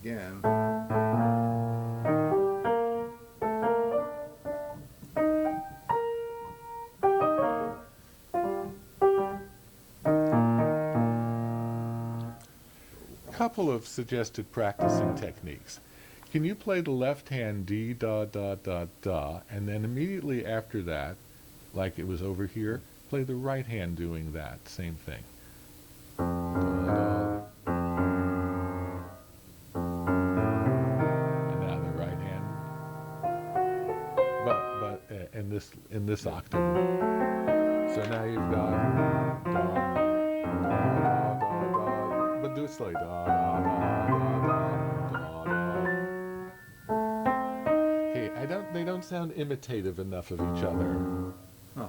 again. Couple of suggested practicing techniques. Can you play the left hand D, da, da, da, da, and then immediately after that, like it was over here, play the right hand doing that, same thing. Da, da. And now the right hand, but in this octave. So now you've got da, da, da, da, but do it slowly. Da, da, da, da, da, da. Okay, they don't sound imitative enough of each other. Huh.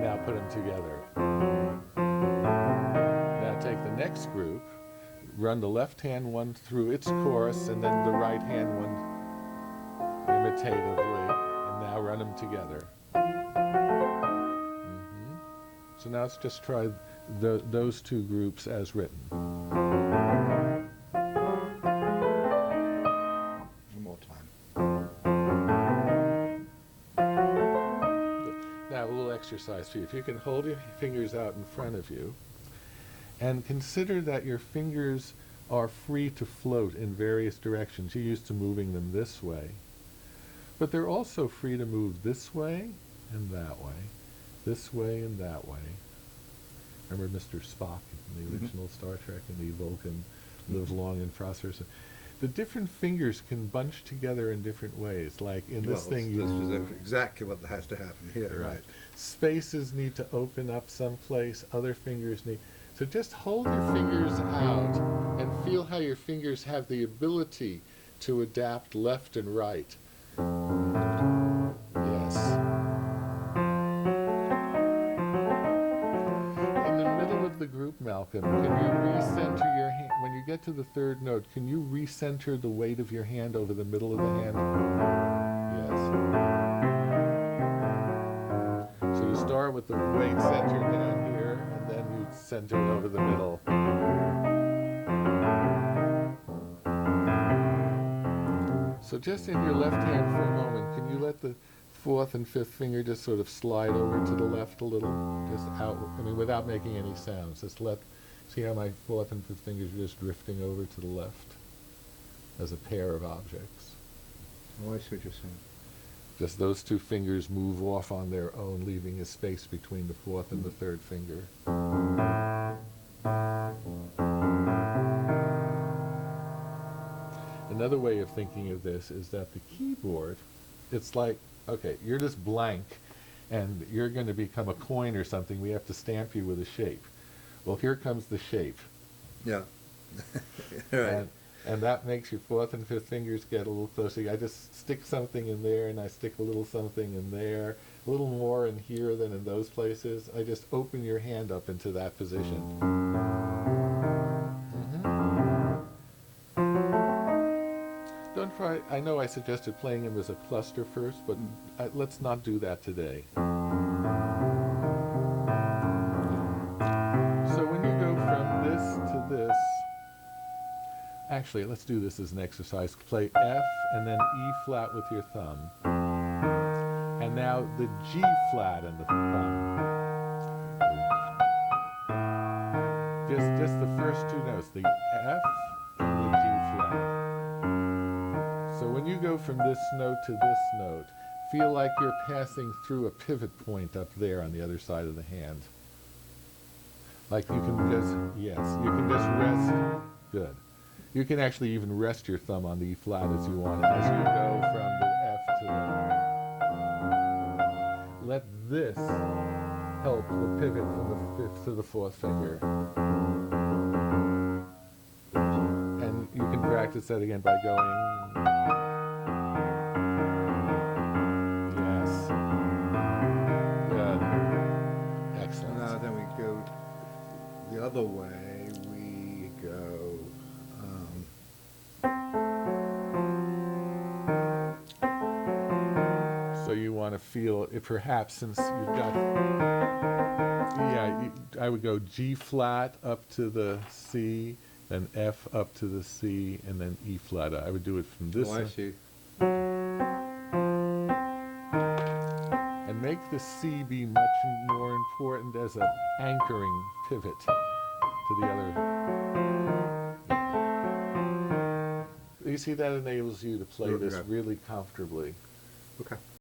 Now put them together. Now take the next group, run the left hand one through its chorus, and then the right hand one imitatively, and now run them together. So now let's just try those two groups as written. One more time. Now a little exercise for you. If you can hold your fingers out in front of you, and consider that your fingers are free to float in various directions. You're used to moving them this way. But they're also free to move this way and that way, this way and that way. Remember Mr. Spock in the original Star Trek, and the Vulcan lives long and prospers. The different fingers can bunch together in different ways. Like in this thing, this is exactly what has to happen here. Right. Spaces need to open up someplace. Other fingers need. So just hold your fingers out and feel how your fingers have the ability to adapt left and right. Yes. In the middle of the group, Malcolm, can you recenter your hand? When you get to the third note, can you recenter the weight of your hand over the middle of the hand? Yes. So you start with the weight centered down here, and then you center it over the middle. So just in your left hand for a moment, can you let the fourth and fifth finger just sort of slide over to the left a little? Just out, without making any sounds. Just see how my fourth and fifth fingers are just drifting over to the left as a pair of objects. Oh, I see what you're saying. Just those two fingers move off on their own, leaving a space between the fourth and the third finger. Another way of thinking of this is that the keyboard, it's like, okay, you're just blank, and you're going to become a coin or something. We have to stamp you with a shape. Well, here comes the shape. Yeah. Right. And that makes your fourth and fifth fingers get a little closer. I just stick something in there, and I stick a little something in there, a little more in here than in those places. I just open your hand up into that position. Don't try, I know I suggested playing them as a cluster first, but let's not do that today. So when you go from this to this, actually, let's do this as an exercise. Play F and then E flat with your thumb. And now the G flat and the thumb. Just the first two notes, the F and the G flat. So when you go from this note to this note, feel like you're passing through a pivot point up there on the other side of the hand. Like you can just, yes, you can just rest. Good. You can actually even rest your thumb on the E flat as you want as you go from the F to the... Let this help the pivot from the fifth to the fourth finger. And you can practice that again by going... Yes. Good. Excellent. Now then we go the other way. We go... So you want to feel, if perhaps since you've got, I would go G flat up to the C, then F up to the C, and then E flat. I would do it from this Oh, I side. see. And make the C be much more important as an anchoring pivot to the other. You see, that enables you to play this Okay. really comfortably. Okay.